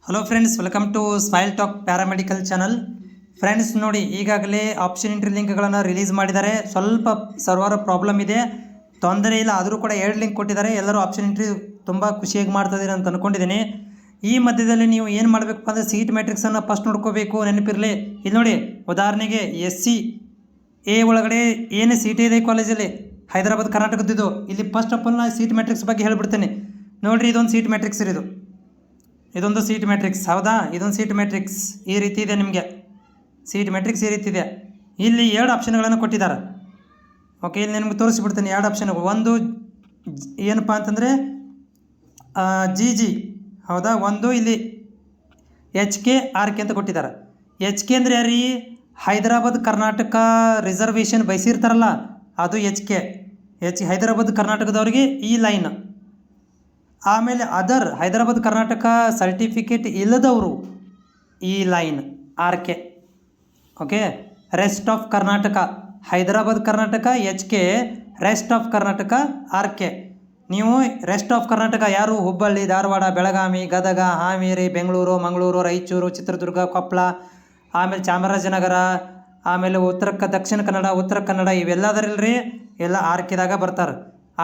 Hello friends, welcome to Smile Talk paramedical channel. Friends ನೋಡಿ, ಈಗಾಗಲೇ option entry ಲಿಂಕ್ಗಳನ್ನು release ಮಾಡಿದ್ದಾರೆ. ಸ್ವಲ್ಪ ಸರ್ವರ್ ಪ್ರಾಬ್ಲಮ್ ಇದೆ, ತೊಂದರೆ ಇಲ್ಲ. ಆದರೂ ಕೂಡ 2 ಲಿಂಕ್ ಕೊಟ್ಟಿದ್ದಾರೆ. ಎಲ್ಲರೂ ಆಪ್ಷನ್ ಎಂಟ್ರಿ ತುಂಬ ಖುಷಿಯಾಗಿ ಮಾಡ್ತಾಯಿದ್ದೀರಿ ಅಂತ ಅಂದ್ಕೊಂಡಿದ್ದೀನಿ. ಈ ಮಧ್ಯದಲ್ಲಿ ನೀವು ಏನು ಮಾಡಬೇಕಪ್ಪ ಅಂದರೆ ಸೀಟ್ ಮ್ಯಾಟ್ರಿಕ್ಸನ್ನು ಫಸ್ಟ್ ನೋಡ್ಕೋಬೇಕು, ನೆನಪಿರಲಿ. ಇಲ್ಲಿ ನೋಡಿ, ಉದಾಹರಣೆಗೆ SCA ಒಳಗಡೆ ಏನು ಸೀಟ್ ಇದೆ ಕಾಲೇಜಲ್ಲಿ, ಹೈದರಾಬಾದ್ ಕರ್ನಾಟಕದ್ದು. ಇಲ್ಲಿ ಫಸ್ಟ್ ಆಫ್ ಆಲ್ ನಾನು ಸೀಟ್ ಮ್ಯಾಟ್ರಿಕ್ಸ್ ಬಗ್ಗೆ ಹೇಳಿಬಿಡ್ತೇನೆ. ನೋಡಿರಿ, ಇದೊಂದು ಸೀಟ್ ಮ್ಯಾಟ್ರಿಕ್ಸ್ ಇರೋದು, ಇದೊಂದು ಸೀಟ್ ಮ್ಯಾಟ್ರಿಕ್ಸ್. ಹೌದಾ, ಇದೊಂದು ಸೀಟ್ ಮ್ಯಾಟ್ರಿಕ್ಸ್ ಈ ರೀತಿ ಇದೆ. ನಿಮಗೆ ಸೀಟ್ ಮ್ಯಾಟ್ರಿಕ್ಸ್ ಈ ರೀತಿ ಇದೆ. ಇಲ್ಲಿ 2 ಆಪ್ಷನ್ಗಳನ್ನು ಕೊಟ್ಟಿದ್ದಾರೆ. ಓಕೆ, ಇಲ್ಲಿ ನಿಮ್ಗೆ ತೋರಿಸಿಬಿಡ್ತೀನಿ 2 ಆಪ್ಷನ್ಗಳು. ಒಂದು ಏನಪ್ಪ ಅಂತಂದರೆ GG, ಹೌದಾ. ಒಂದು ಇಲ್ಲಿ HK RK ಅಂತ ಕೊಟ್ಟಿದ್ದಾರೆ. HK ಅಂದರೆ ಯಾರೀ, ಹೈದರಾಬಾದ್ ಕರ್ನಾಟಕ ರಿಸರ್ವೇಷನ್ ಬಯಸಿರ್ತಾರಲ್ಲ, ಅದು HK. ಹೈದರಾಬಾದ್ ಕರ್ನಾಟಕದವರಿಗೆ ಈ ಲೈನ್. ಆಮೇಲೆ ಅದರ್ ಹೈದರಾಬಾದ್ ಕರ್ನಾಟಕ ಸರ್ಟಿಫಿಕೇಟ್ ಇಲ್ಲದವರು ಈ line RK. Okay, rest of Karnataka Hyderabad Karnataka HK, rest of Karnataka RK. ನೀವು ರೆಸ್ಟ್ ಆಫ್ ಕರ್ನಾಟಕ ಯಾರು, ಹುಬ್ಬಳ್ಳಿ, ಧಾರವಾಡ, ಬೆಳಗಾವಿ, ಗದಗ, ಹಾವೇರಿ, ಬೆಂಗಳೂರು, ಮಂಗಳೂರು, ರಾಯಚೂರು, ಚಿತ್ರದುರ್ಗ, ಕೊಪ್ಪಳ, ಆಮೇಲೆ ಚಾಮರಾಜನಗರ, ಆಮೇಲೆ ದಕ್ಷಿಣ ಕನ್ನಡ, ಉತ್ತರ ಕನ್ನಡ, ಇವೆಲ್ಲದರಲ್ರಿ ಎಲ್ಲ RKದಾಗ ಬರ್ತಾರೆ.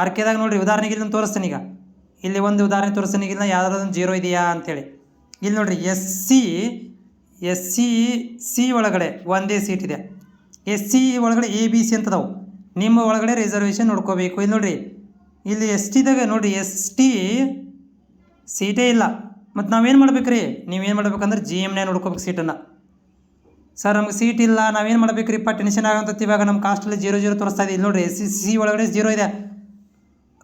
RKದಾಗ ನೋಡಿರಿ, ಉದಾಹರಣೆಗೆ ಇಲ್ಲಿ ತೋರಿಸ್ತೀನಿ. ಈಗ ಇಲ್ಲಿ ಒಂದು ಉದಾಹರಣೆ ತೋರಿಸ್ತೀನಿ. ಈಗ ಯಾವುದಾದ್ರು 0 ಇದೆಯಾ ಅಂಥೇಳಿ. ಇಲ್ಲಿ ನೋಡಿರಿ, SC ಒಳಗಡೆ ಒಂದೇ ಸೀಟ್ ಇದೆ. SC ಒಳಗಡೆ ABC ಅಂತದವು. ನಿಮ್ಮ ಒಳಗಡೆ ರಿಸರ್ವೇಷನ್ ನೋಡ್ಕೋಬೇಕು. ಇಲ್ಲಿ ನೋಡಿರಿ, ಇಲ್ಲಿ STದಾಗ ನೋಡಿರಿ, ST ಸೀಟೇ ಇಲ್ಲ. ಮತ್ತು ನಾವೇನು ಮಾಡ್ಬೇಕು ರೀ, ನೀವೇನು ಮಾಡ್ಬೇಕಂದ್ರೆ GMನೇ ನೋಡ್ಕೋಬೇಕು ಸೀಟನ್ನು. ಸರ್ ನಮ್ಗೆ ಸೀಟ್ ಇಲ್ಲ, ನಾವೇನು ಮಾಡ್ಬೇಕು ರೀ, ಟೆನ್ಷನ್ ಆಗೋಂಥದ್ದು. ಇವಾಗ ನಮ್ಮ ಕಾಸ್ಟಲ್ಲಿ 0 ತೋರಿಸ್ತಾ ಇದೆ. ಇಲ್ಲಿ ನೋಡಿರಿ, SC ಒಳಗಡೆ 0 ಇದೆ.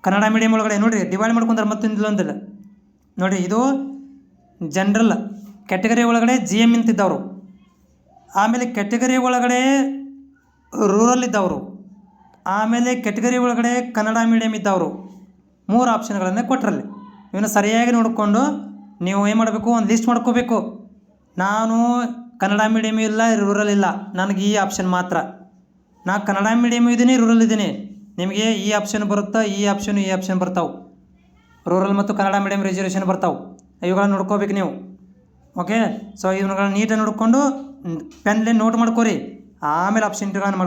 ಕನ್ನಡ ಮೀಡಿಯಮ್ ಒಳಗಡೆ ನೋಡಿರಿ ಡಿವೈಡ್ ಮಾಡ್ಕೊಂಡ್ರೆ ಮತ್ತೊಂದಿಲ್ಲ ನೋಡಿ. ಇದು ಜನರಲ್ ಕ್ಯಾಟಗರಿ ಒಳಗಡೆ GM ಇಂತಿದ್ದವರು, ಆಮೇಲೆ ಕ್ಯಾಟಗರಿ ಒಳಗಡೆ ರೂರಲ್ ಇದ್ದವರು, ಆಮೇಲೆ ಕ್ಯಾಟಗರಿ ಒಳಗಡೆ ಕನ್ನಡ ಮೀಡಿಯಮ್ ಇದ್ದವರು. 3 ಆಪ್ಷನ್ಗಳನ್ನು ಕೊಟ್ಟರಲ್ಲಿ. ಇವನ್ನ ಸರಿಯಾಗಿ ನೋಡಿಕೊಂಡು ನೀವು ಏನು ಮಾಡಬೇಕು, ಒಂದು ಲಿಸ್ಟ್ ಮಾಡ್ಕೋಬೇಕು. ನಾನು ಕನ್ನಡ ಮೀಡಿಯಮ್ ಇಲ್ಲ, ರೂರಲ್ ಇಲ್ಲ, ನನಗೆ ಈ ಆಪ್ಷನ್ ಮಾತ್ರ. ನಾನು ಕನ್ನಡ ಮೀಡಿಯಮ್ ಇದ್ದೀನಿ, ರೂರಲ್ ಇದ್ದೀನಿ. ನಿಮಗೆ ಈ ಆಪ್ಷನ್ ಬರುತ್ತಾ, ಈ ಆಪ್ಷನ್ ಬರ್ತಾವೆ. ರೂರಲ್ ಮತ್ತು ಕನ್ನಡ ಮೀಡಿಯಮ್ ರಿಸರ್ವೇಷನ್ ಬರ್ತಾವೆ. ಇವುಗಳನ್ನ ನೋಡ್ಕೋಬೇಕು ನೀವು. ಓಕೆ, ಸೊ ಇವುಗಳನ್ನ ನೀಟಾಗಿ ನೋಡಿಕೊಂಡು ಪೆನ್ಲೆ ನೋಟ್ ಮಾಡ್ಕೋರಿ. ಆಮೇಲೆ ಆಪ್ಷನ್ ಮಾಡ್ಕೊ